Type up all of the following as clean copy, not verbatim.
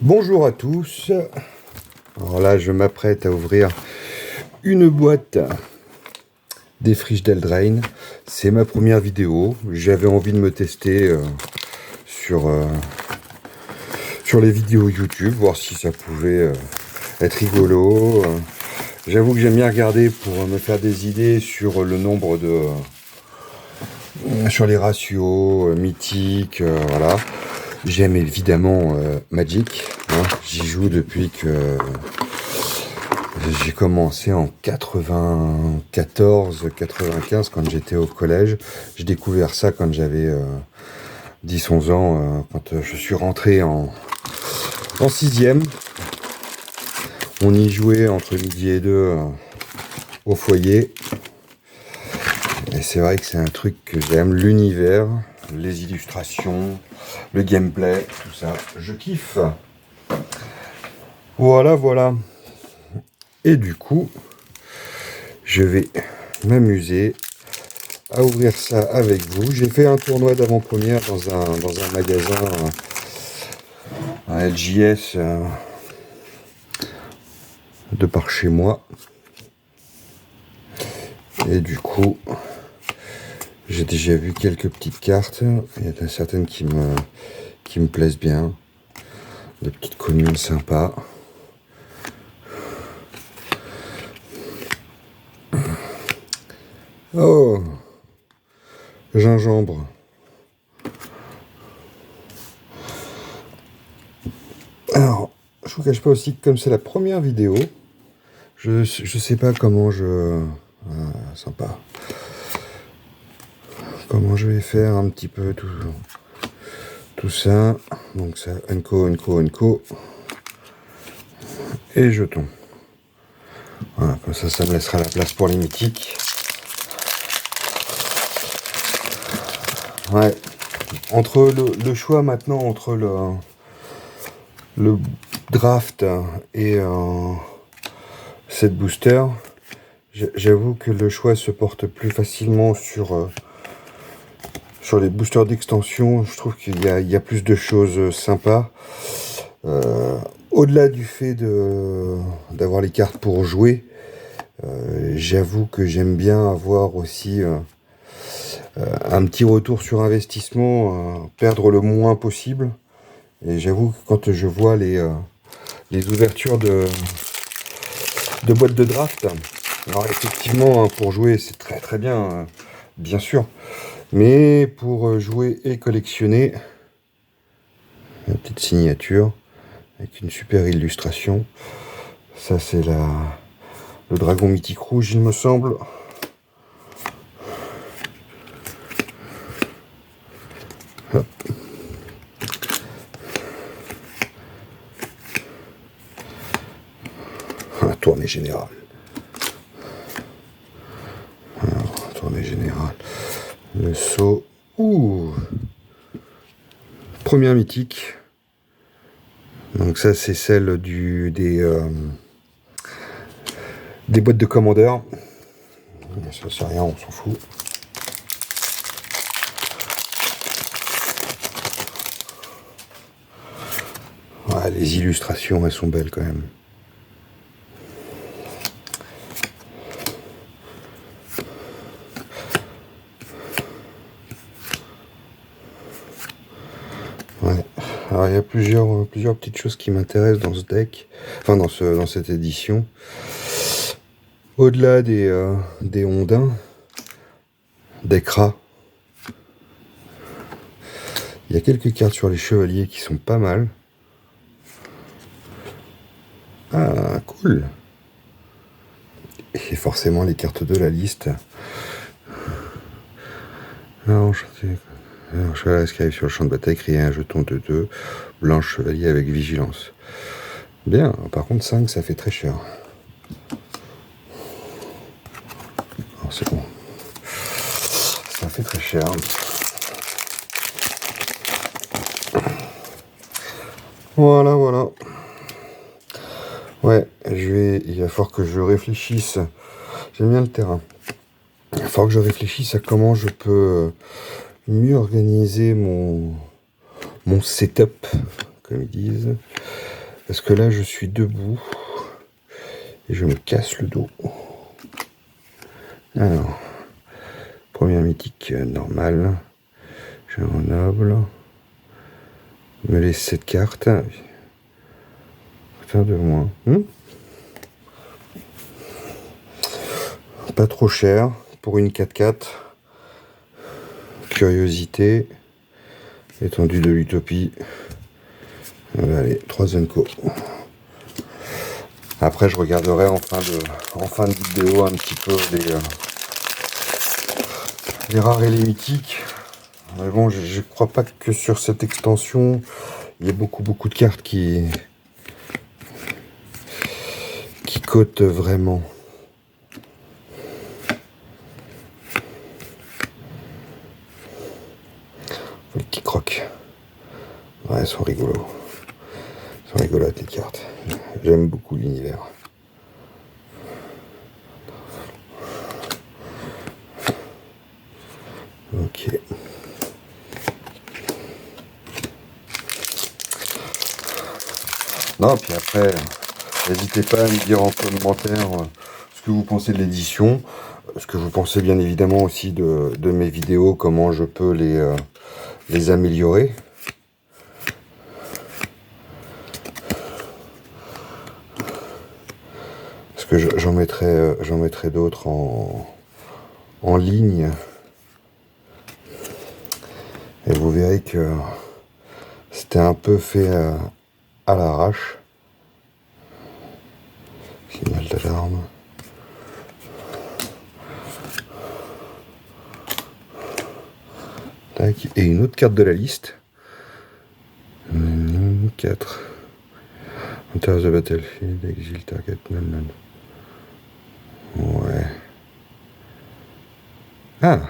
Bonjour à tous. Alors là, je m'apprête à ouvrir une boîte des Frigidaire. C'est ma première vidéo. J'avais envie de me tester sur, sur les vidéos YouTube, voir si ça pouvait être rigolo. J'avoue que j'aime bien regarder pour me faire des idées sur le nombre de... sur les ratios mythiques, voilà. J'aime évidemment Magic, hein. J'y joue depuis que j'ai commencé en 94-95 quand j'étais au collège. J'ai découvert ça quand j'avais 10-11 ans, quand je suis rentré en 6e. On y jouait entre midi et 2 au foyer. Et c'est vrai que c'est un truc que j'aime, l'univers, les illustrations, le gameplay, tout ça, je kiffe. Voilà. Et du coup, je vais m'amuser à ouvrir ça avec vous. J'ai fait un tournoi d'avant-première dans un magasin, un LJS, de par chez moi. Et du coup, j'ai déjà vu quelques petites cartes. Il y en a certaines qui me plaisent bien. Des petites communes sympas. Oh, gingembre. Alors, je vous cache pas aussi que comme c'est la première vidéo, je sais pas comment sympa. Comment je vais faire un petit peu tout ça. Donc ça, Unco. Et jetons. Voilà, comme ça me laissera la place pour les mythiques. Ouais. Entre le choix maintenant entre le draft et cette booster, j'avoue que le choix se porte plus facilement sur les boosters d'extension. Je trouve qu'il y a plus de choses sympas. Au-delà du fait d'avoir les cartes pour jouer, j'avoue que j'aime bien avoir aussi un petit retour sur investissement, perdre le moins possible. Et j'avoue que quand je vois les ouvertures de boîtes de draft, alors effectivement, hein, pour jouer, c'est très très bien, bien sûr. Mais pour jouer et collectionner, une petite signature avec une super illustration. Ça, c'est le dragon mythique rouge, il me semble. Hop. Tournée générale. Alors, tournée générale. Le saut. Ouh. Première mythique. Donc ça, c'est celle des boîtes de commandeur. Ça, c'est rien, on s'en fout. Ouais, les illustrations, elles sont belles quand même. Ouais. Alors il y a plusieurs petites choses qui m'intéressent dans ce deck, enfin dans cette édition. Au-delà des ondins, des cras, il y a quelques cartes sur les chevaliers qui sont pas mal. Ah, cool. Et forcément les cartes de la liste. Alors, cheval qui arrive sur le champ de bataille, créer un jeton de 2, blanche chevalier avec vigilance. Bien, par contre 5 ça fait très cher. Alors c'est bon. Ça fait très cher. Voilà. Ouais, il va falloir que je réfléchisse. J'aime bien le terrain. Il va falloir que je réfléchisse à comment je peux mieux organiser mon setup, comme ils disent. Parce que là, je suis debout et je me casse le dos. Alors, première mythique normale. J'ai un noble. Me laisse cette carte. Faire de moins. Pas trop cher pour une 4-4. Curiosité. Étendue de l'utopie. Allez, 3 Unco. Après, je regarderai en fin de vidéo un petit peu les rares et les mythiques. Mais bon, je crois pas que sur cette extension, il y ait beaucoup de cartes qui cotent vraiment. Les petits crocs. Ouais, elles sont rigolos. Elles sont rigolotes les cartes. J'aime beaucoup l'univers. Ok. Non, puis après, n'hésitez pas à me dire en commentaire ce que vous pensez de l'édition, ce que vous pensez bien évidemment aussi de mes vidéos, comment je peux les améliorer. Parce que j'en mettrai d'autres en ligne. Et vous verrez que c'était un peu fait à l'arrache. Signal d'alarme. Tac. Et une autre carte de la liste. 4. Enter the battlefield, exile target, non. Ouais. Ah,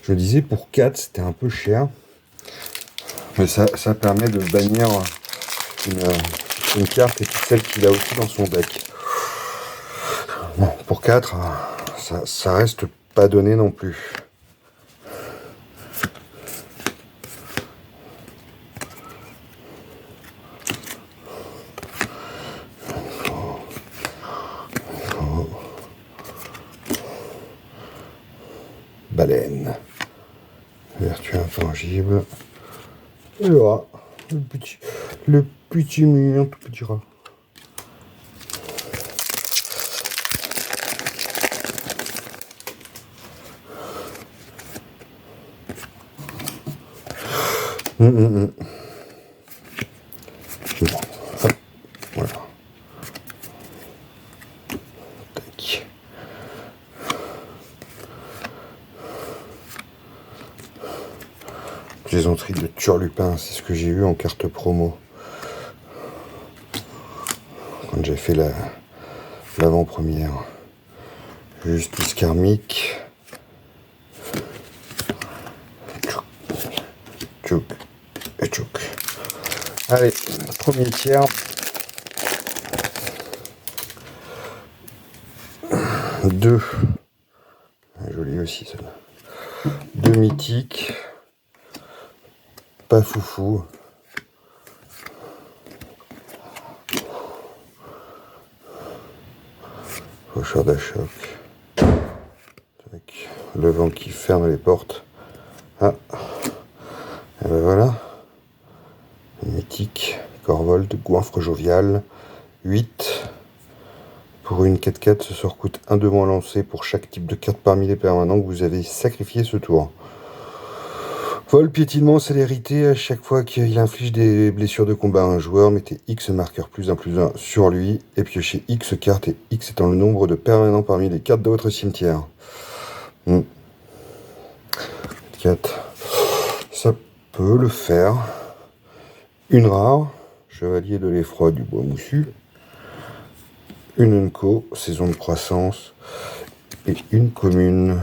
je disais pour 4, c'était un peu cher. Mais ça permet de bannir une carte et toutes celles qu'il a aussi dans son deck. Bon, pour 4, ça reste pas donné non plus. Baleine. Vertu intangible. Et voilà. Le petit mignon, tout petit rat. Bon, hop, voilà. Tac. Plaisanterie de Turlupin, c'est ce que j'ai eu en carte promo. Quand j'ai fait l'avant-première. Justice karmique. Tchouk. Et tchouk. Allez, premier tiers. 2. Joli aussi celle-là. 2 mythiques. Pas foufou. Faucheur d'Achoc. Le vent qui ferme les portes. Ah. Et ben voilà. Mythique. Corvold. Goinfre jovial. 8. Pour une 4-4, ce sort coûte 1 de moins lancé pour chaque type de carte parmi les permanents que vous avez sacrifié ce tour. Vol, piétinement, célérité, à chaque fois qu'il inflige des blessures de combat à un joueur, mettez X marqueur +1/+1 sur lui et piochez X cartes et X étant le nombre de permanents parmi les cartes de votre cimetière. 4. Ça peut le faire. Une rare, chevalier de l'effroi du bois moussu. Une Unco, saison de croissance. Et une commune.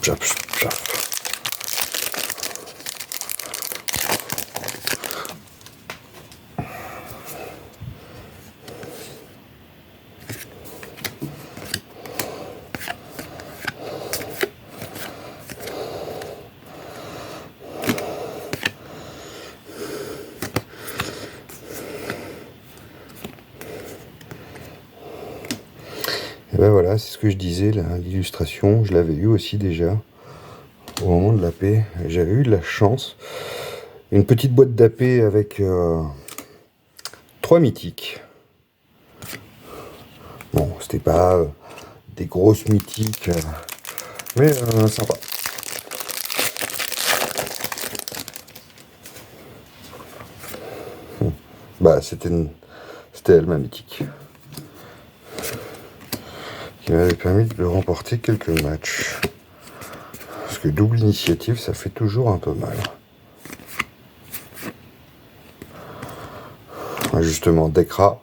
Pchaf. Et ben voilà, c'est ce que je disais, l'illustration, je l'avais eu aussi déjà, au moment de l'AP. J'avais eu de la chance. Une petite boîte d'AP avec 3 mythiques. Bon, c'était pas des grosses mythiques, mais sympa. Bah, c'était elle, ma mythique, qui m'avait permis de remporter quelques matchs. Parce que double initiative, ça fait toujours un peu mal. Justement, Dekra.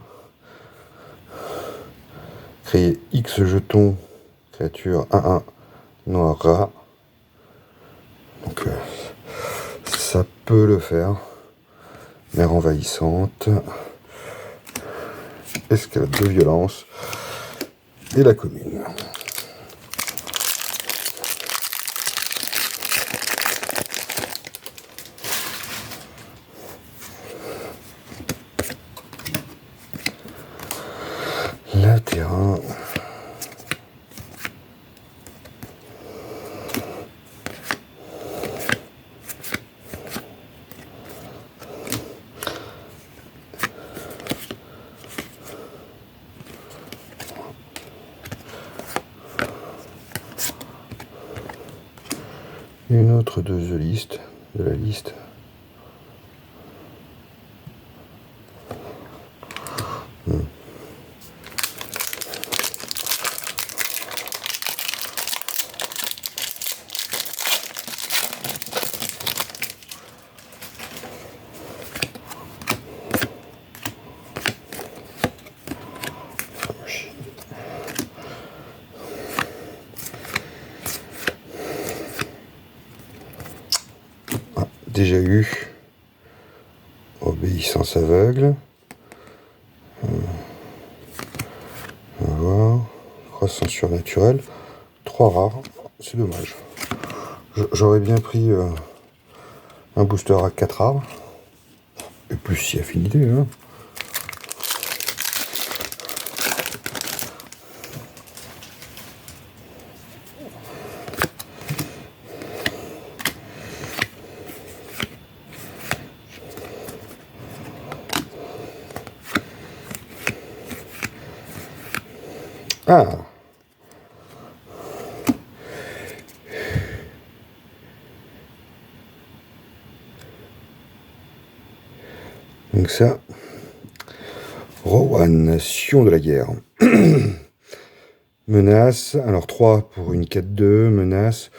Créer X jetons, créature 1-1, noir rat. Donc, ça peut le faire. Mer envahissante. Escalade de violence. Et la commune. Le terrain. Une autre de la liste. Déjà eu obéissance aveugle. On va voir. Croissance surnaturelle. 3 rares. C'est dommage. J'aurais bien pris un booster à 4 rares. Et plus si affinité. Hein. Ah! Donc ça, Rowan, Sion de la guerre. Menace, alors 3 pour une 4-2, menace.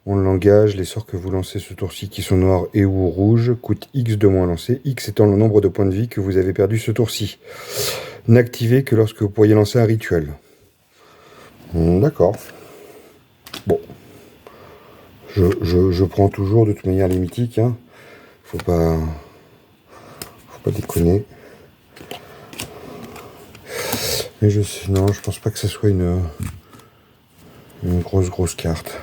On l'engage, les sorts que vous lancez ce tour-ci qui sont noirs et ou rouges coûtent X de moins à lancer, X étant le nombre de points de vie que vous avez perdu ce tour-ci. N'activez que lorsque vous pourriez lancer un rituel. D'accord. Bon. Je prends toujours de toute manière les mythiques. Hein. Faut pas déconner. Mais non, je pense pas que ce soit une grosse carte.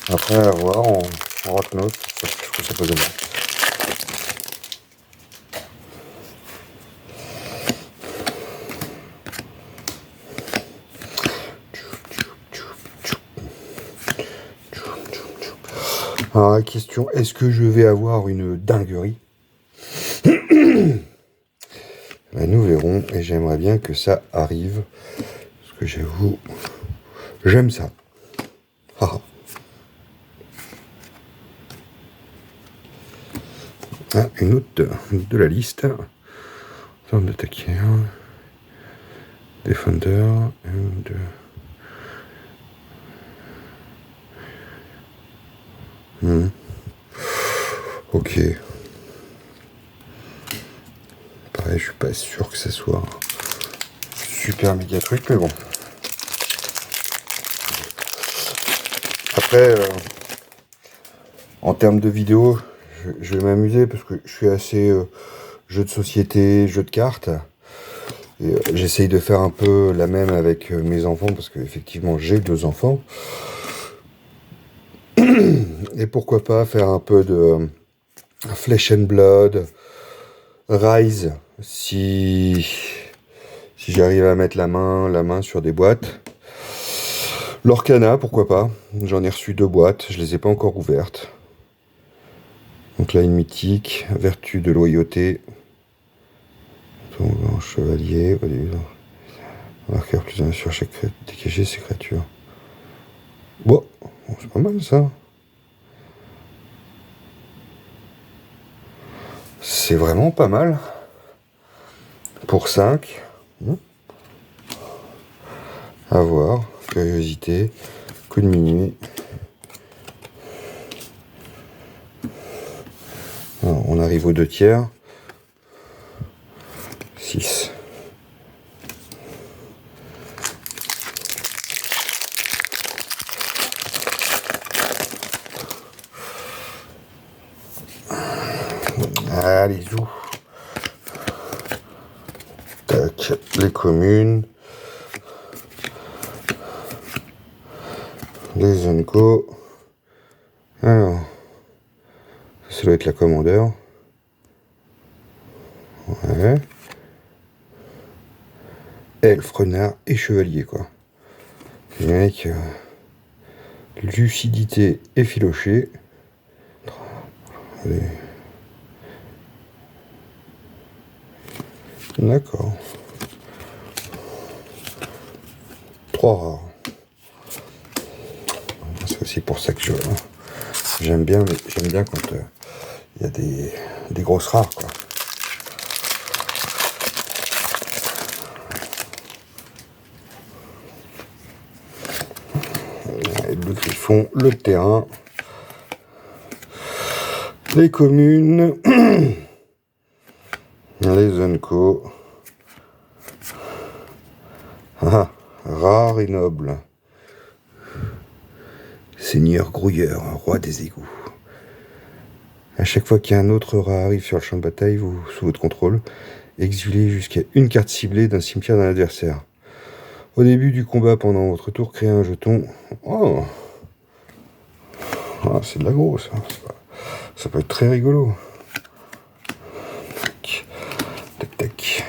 Après, à voir, en rock-note, je trouve que ça peut donner. Alors, la question, est-ce que je vais avoir une dinguerie? Ben, nous verrons, et j'aimerais bien que ça arrive, parce que j'avoue, j'aime ça. Ah. Ah, une autre de la liste. Forme d'attaquer. Defender. Ok. Pareil, je suis pas sûr que ça soit un super méga truc, mais bon. Après, en termes de vidéo, je vais m'amuser parce que je suis assez jeu de société, jeu de cartes. Et j'essaye de faire un peu la même avec mes enfants parce qu'effectivement j'ai 2 enfants. Et pourquoi pas faire un peu de Flesh and Blood, Rise, si Si j'arrive à mettre la main sur des boîtes. L'Orcana, pourquoi pas. J'en ai reçu 2 boîtes, je les ai pas encore ouvertes. Donc là, une mythique, vertu de loyauté. Un chevalier, marqueur plus un sur chaque dégager ses créatures. Bon, c'est pas mal ça. C'est vraiment pas mal. Pour 5. À voir. Curiosité. Coup de minuit. Alors, on arrive aux 2 tiers. 6. Allez, zou. Tac, les communes. Les Unco. Alors, ça doit être la commandeur. Ouais. Elfe, renard et chevalier, quoi. Les mecs, lucidité effilochée. Allez. D'accord. 3 rares. C'est aussi pour ça que j'aime bien, mais j'aime bien quand il y a des grosses rares, quoi. Les bleus qui font le terrain. Les communes. Les Unco. Ah, rare et noble. Seigneur Grouilleur, roi des égouts. À chaque fois qu'un autre rat arrive sur le champ de bataille, vous, sous votre contrôle, exilez jusqu'à une carte ciblée d'un cimetière d'un adversaire. Au début du combat, pendant votre tour, créez un jeton. Oh, ah, c'est de la grosse. Ça peut être très rigolo. Tac, tac, tac.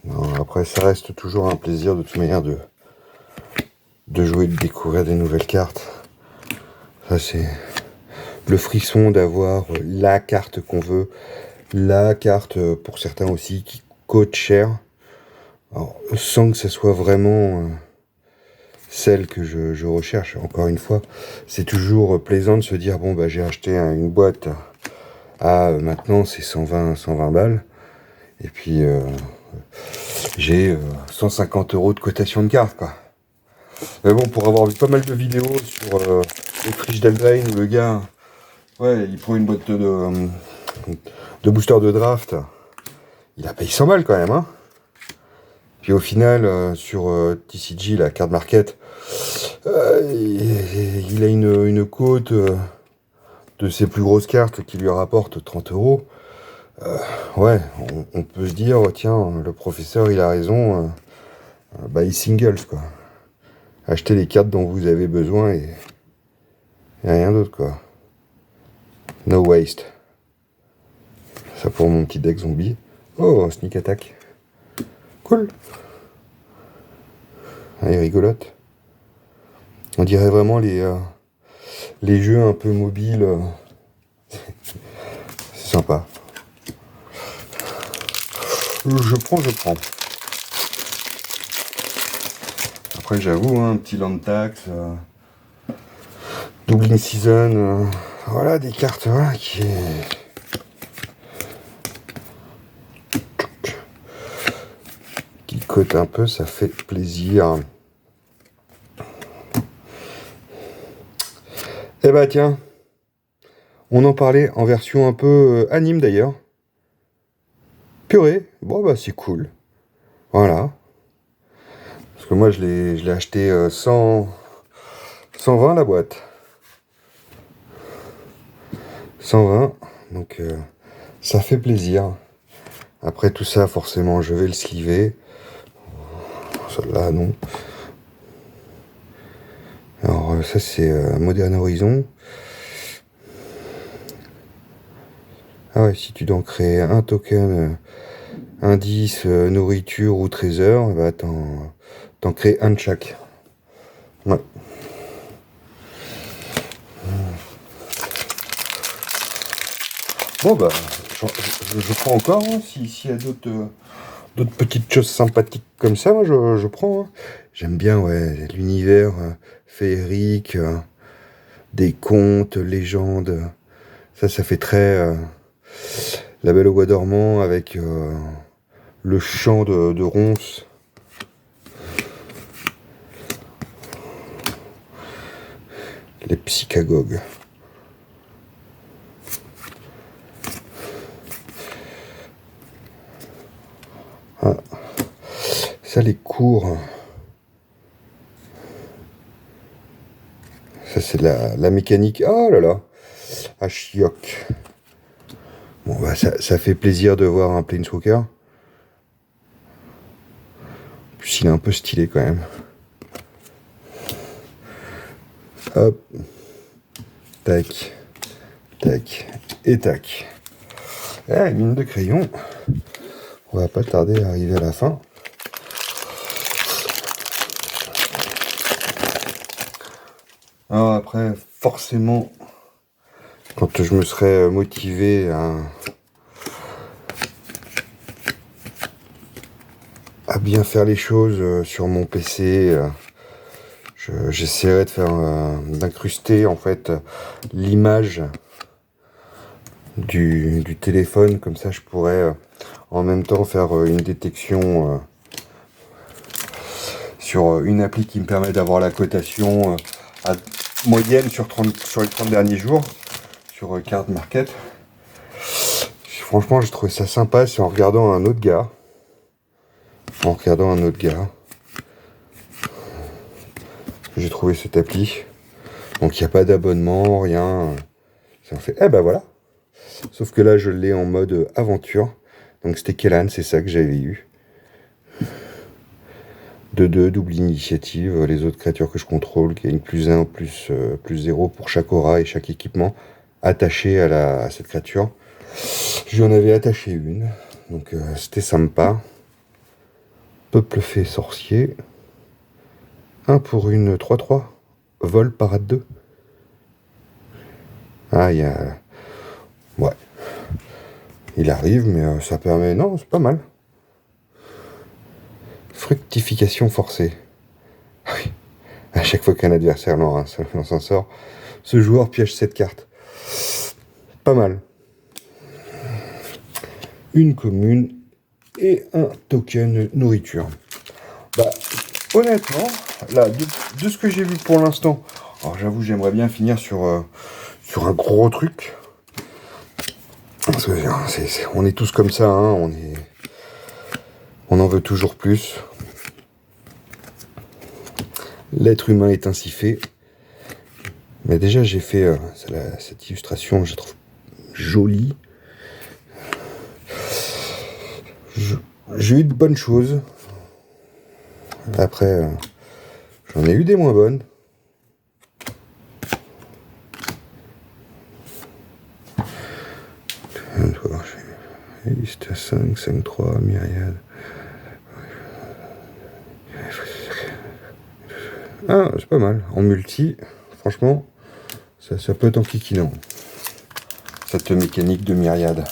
Non, après, ça reste toujours un plaisir de toute manière de jouer, de découvrir des nouvelles cartes. Ça, c'est le frisson d'avoir la carte qu'on veut, la carte pour certains aussi qui coûte cher. Alors, sans que ce soit vraiment celle que je recherche. Encore une fois, c'est toujours plaisant de se dire bon bah j'ai acheté une boîte à maintenant c'est 120 balles et puis j'ai 150 € de cotation de cartes, quoi. Mais bon, pour avoir vu pas mal de vidéos sur les friches d'Eldraine où le gars, ouais, il prend une boîte de booster de draft, il a payé 100 balles quand même, hein. Puis au final, sur TCG, la carte market, il a une cote de ses plus grosses cartes qui lui rapporte 30 €. Ouais, on peut se dire, tiens, le professeur, il a raison, buy singles, quoi. Achetez les cartes dont vous avez besoin et rien d'autre, quoi. No waste. Ça pour mon petit deck zombie. Oh, sneak attack. Cool. Elle est rigolote. On dirait vraiment les jeux un peu mobiles. C'est sympa. Je prends. Après, j'avoue, un petit land tax, doubling season, voilà des cartes qui cotent un peu, ça fait plaisir. Eh bah tiens, on en parlait en version un peu anime d'ailleurs. Purée, bon bah c'est cool. Voilà. Parce que moi je l'ai acheté 120 la boîte. 120, donc ça fait plaisir. Après tout ça, forcément, je vais le sliver. Celle-là, non. Alors ça c'est Modern Horizon. Ah ouais, si tu dois en créer un token indice, nourriture ou trésor, bah t'en crées un de chaque. Ouais. Bon bah, je prends encore, hein. S'il y a d'autres petites choses sympathiques comme ça, moi je prends, hein. J'aime bien, ouais, l'univers féerique, des contes, légendes. Ça fait très La Belle au Bois dormant avec le chant de ronces. Les psychagogues. Ah, ça, les cours. Ça, c'est la mécanique. Oh là là. Ah, chioc. Bon, bah, ça fait plaisir de voir un Planeswalker. En plus, il est un peu stylé quand même. Hop. Tac. Tac. Et tac. Ah, une mine de crayon. On va pas tarder à arriver à la fin. Alors après, forcément, quand je me serais motivé à bien faire les choses sur mon PC, j'essaierai de faire d'incruster en fait l'image du téléphone, comme ça je pourrais en même temps faire une détection sur une appli qui me permet d'avoir la cotation moyenne sur les 30 derniers jours sur Card Market. Franchement, j'ai trouvé ça sympa, c'est en regardant un autre gars. J'ai trouvé cette appli. Donc il n'y a pas d'abonnement, rien. Ça fait, eh ben voilà. Sauf que là, je l'ai en mode aventure. Donc c'était Kellan, c'est ça que j'avais eu. 2-2, double initiative. Les autres créatures que je contrôle gagnent +1, plus 0 pour chaque aura et chaque équipement attaché à cette créature. Je lui en avais attaché une. Donc c'était sympa. Peuple fait sorcier. 1 pour une 3-3. Vol parade 2. Ah, il y a... Ouais. Il arrive, mais ça permet... Non, c'est pas mal. Fructification forcée. Ah oui. À chaque fois qu'un adversaire s'en sort, ce joueur piège cette carte. Pas mal. Une commune et un token nourriture. Bah, honnêtement, là, de ce que j'ai vu pour l'instant, alors j'avoue, j'aimerais bien finir sur un gros truc. Parce que on est tous comme ça, hein, on en veut toujours plus. L'être humain est ainsi fait. Mais déjà, j'ai fait cette illustration, je la trouve jolie. J'ai eu de bonnes choses. Après, j'en ai eu des moins bonnes. Liste 5, 5, 3, myriade. Ah, c'est pas mal. En multi, franchement, ça peut être enquiquinant. Cette mécanique de myriade.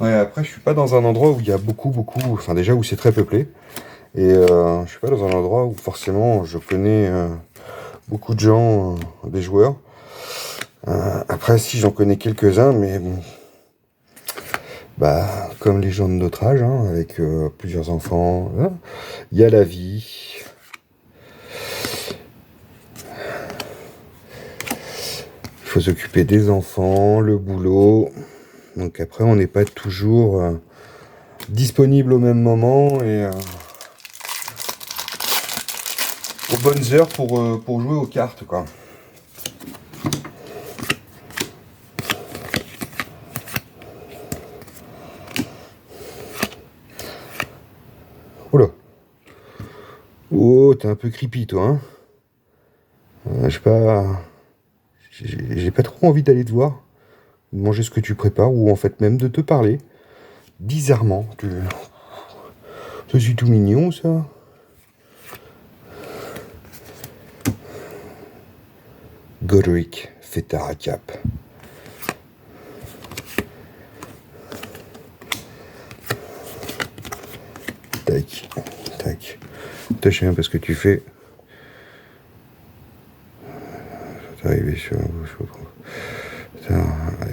Ouais, après, je suis pas dans un endroit où il y a beaucoup, enfin déjà où c'est très peuplé. Et je suis pas dans un endroit où forcément je connais beaucoup de gens, des joueurs. Après, si j'en connais quelques-uns, mais bon, bah, comme les gens de notre âge, hein, avec plusieurs enfants, hein, il y a la vie. Il faut s'occuper des enfants, le boulot. Donc après, on n'est pas toujours disponible au même moment et aux bonnes heures pour jouer aux cartes, quoi. Oh là. Oh, t'es un peu creepy, toi, hein. Je sais pas. J'ai pas trop envie d'aller te voir, de manger ce que tu prépares, ou en fait même de te parler. Bizarrement. Ça, c'est tout mignon, ça. Godric, fais ta récap. Tac, tac. Toi, je sais même pas ce que tu fais. T'es arrivé sur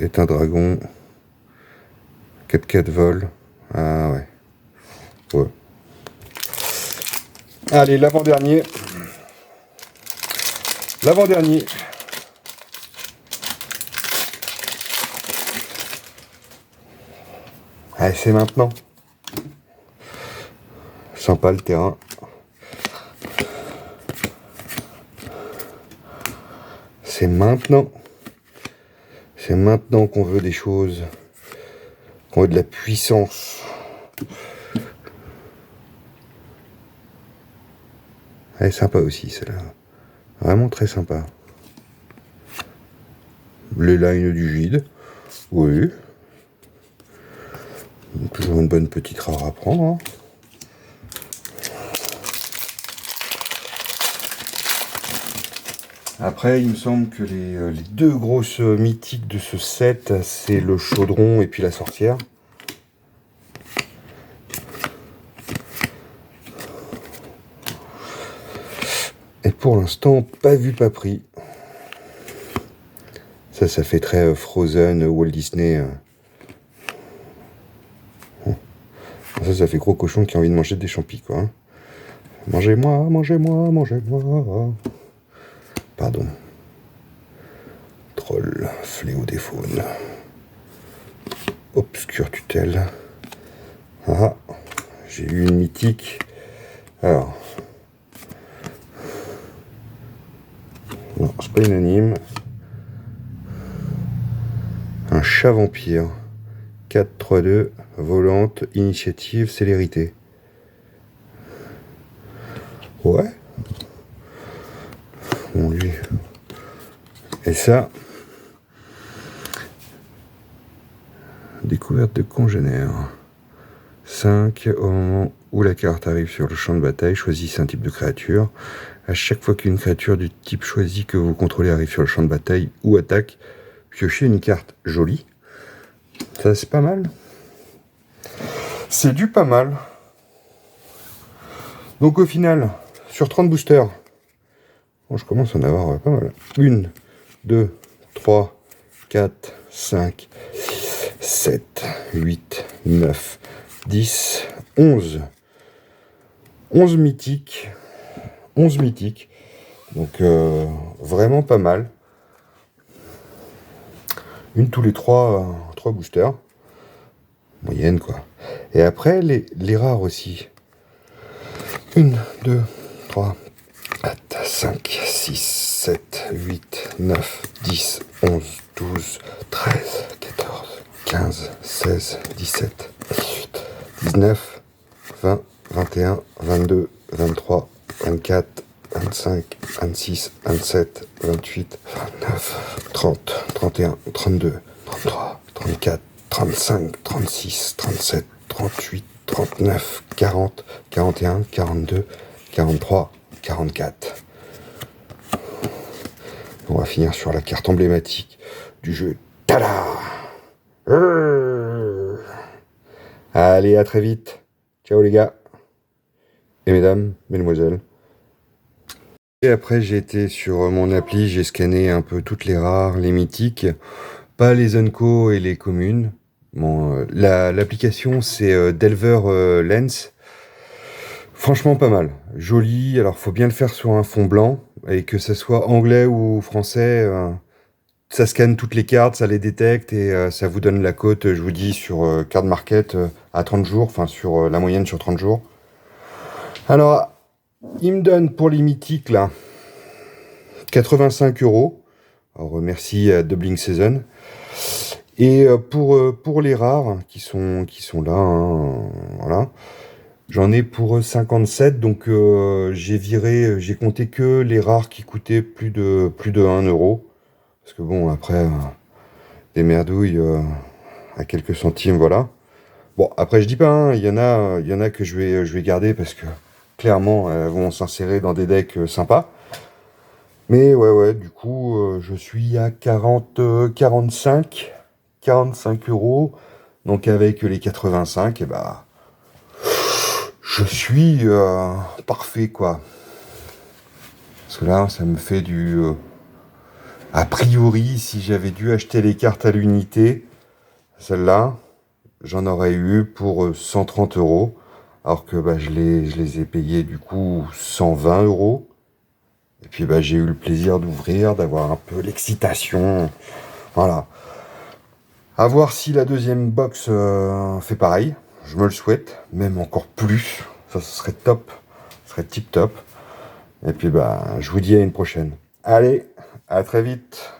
est un dragon. 4x4 vol. Ah ouais. Ouais. Allez, l'avant-dernier. L'avant-dernier. Allez, c'est maintenant. Sympa le terrain. C'est maintenant. C'est maintenant qu'on veut des choses. Qu'on veut de la puissance. Elle est sympa aussi, celle-là. Vraiment très sympa. Les lines du vide. Oui. Toujours une bonne petite rare à prendre. Hein. Après, il me semble que les deux grosses mythiques de ce set, c'est le chaudron et puis la sorcière. Et pour l'instant, pas vu, pas pris. Ça fait très Frozen, Walt Disney. Ça fait gros cochon qui a envie de manger des champis, quoi. Hein. Mangez-moi, mangez-moi, mangez-moi. Pardon. Troll, fléau des faunes. Obscure tutelle. Ah, j'ai eu une mythique. Alors. Non, c'est pas unanime. Un chat vampire. 4-3-2, volante, initiative, célérité. Ouais. Bon, lui. Et ça. Découverte de congénère. 5. Au moment où la carte arrive sur le champ de bataille, choisissez un type de créature. À chaque fois qu'une créature du type choisi que vous contrôlez arrive sur le champ de bataille ou attaque, piochez une carte jolie. Ça, c'est pas mal. C'est du pas mal. Donc au final, sur 30 boosters, bon, je commence à en avoir pas mal. 1, 2, 3, 4, 5, 7, 8, 9, 10, 11. 11 mythiques. 11 mythiques. Donc vraiment pas mal. Une tous les 3 boosters. Moyenne, quoi. Et après, les rares aussi. 1, 2, 3, 4, 5, 6, 7, 8, 9, 10, 11, 12, 13, 14, 15, 16, 17, 18, 19, 20, 21, 22, 23, 24, 25, 26, 27, 28, 29, 30, 31, 32, 33, 34, 35, 36, 37, 38, 39, 40, 41, 42, 43, 44. On va finir sur la carte emblématique du jeu. Tada! Allez, à très vite. Ciao les gars. Et mesdames, mesdemoiselles. Et après, j'ai été sur mon appli, j'ai scanné un peu toutes les rares, les mythiques, pas les unco et les communes. Bon, l'application, c'est Delver Lens. Franchement, pas mal. Joli. Alors, faut bien le faire sur un fond blanc. Et que ce soit anglais ou français, ça scanne toutes les cartes, ça les détecte et ça vous donne la cote, je vous dis, sur Card Market à 30 jours. Enfin, sur la moyenne sur 30 jours. Alors, il me donne pour les mythiques, là, 85 €. Alors, merci à Doubling Season. Et pour les rares qui sont là, hein, voilà, j'en ai pour 57, donc j'ai compté que les rares qui coûtaient plus de 1 €. Parce que bon, après, des merdouilles à quelques centimes, voilà. Bon, après, je dis pas, hein, il y en a que je vais garder parce que clairement, elles vont s'insérer dans des decks sympas. Mais ouais, du coup, je suis à 45 euros. Donc avec les 85, et bah, je suis parfait, quoi. Parce que là, ça me fait du... a priori, si j'avais dû acheter les cartes à l'unité, celle-là, j'en aurais eu pour 130 euros. Alors que bah, je les ai payés du coup 120 euros. Et puis bah, j'ai eu le plaisir d'ouvrir, d'avoir un peu l'excitation. Voilà. À voir si la deuxième box fait pareil. Je me le souhaite, même encore plus. Ça, ce serait top. Ce serait tip top. Et puis bah, je vous dis à une prochaine. Allez, à très vite.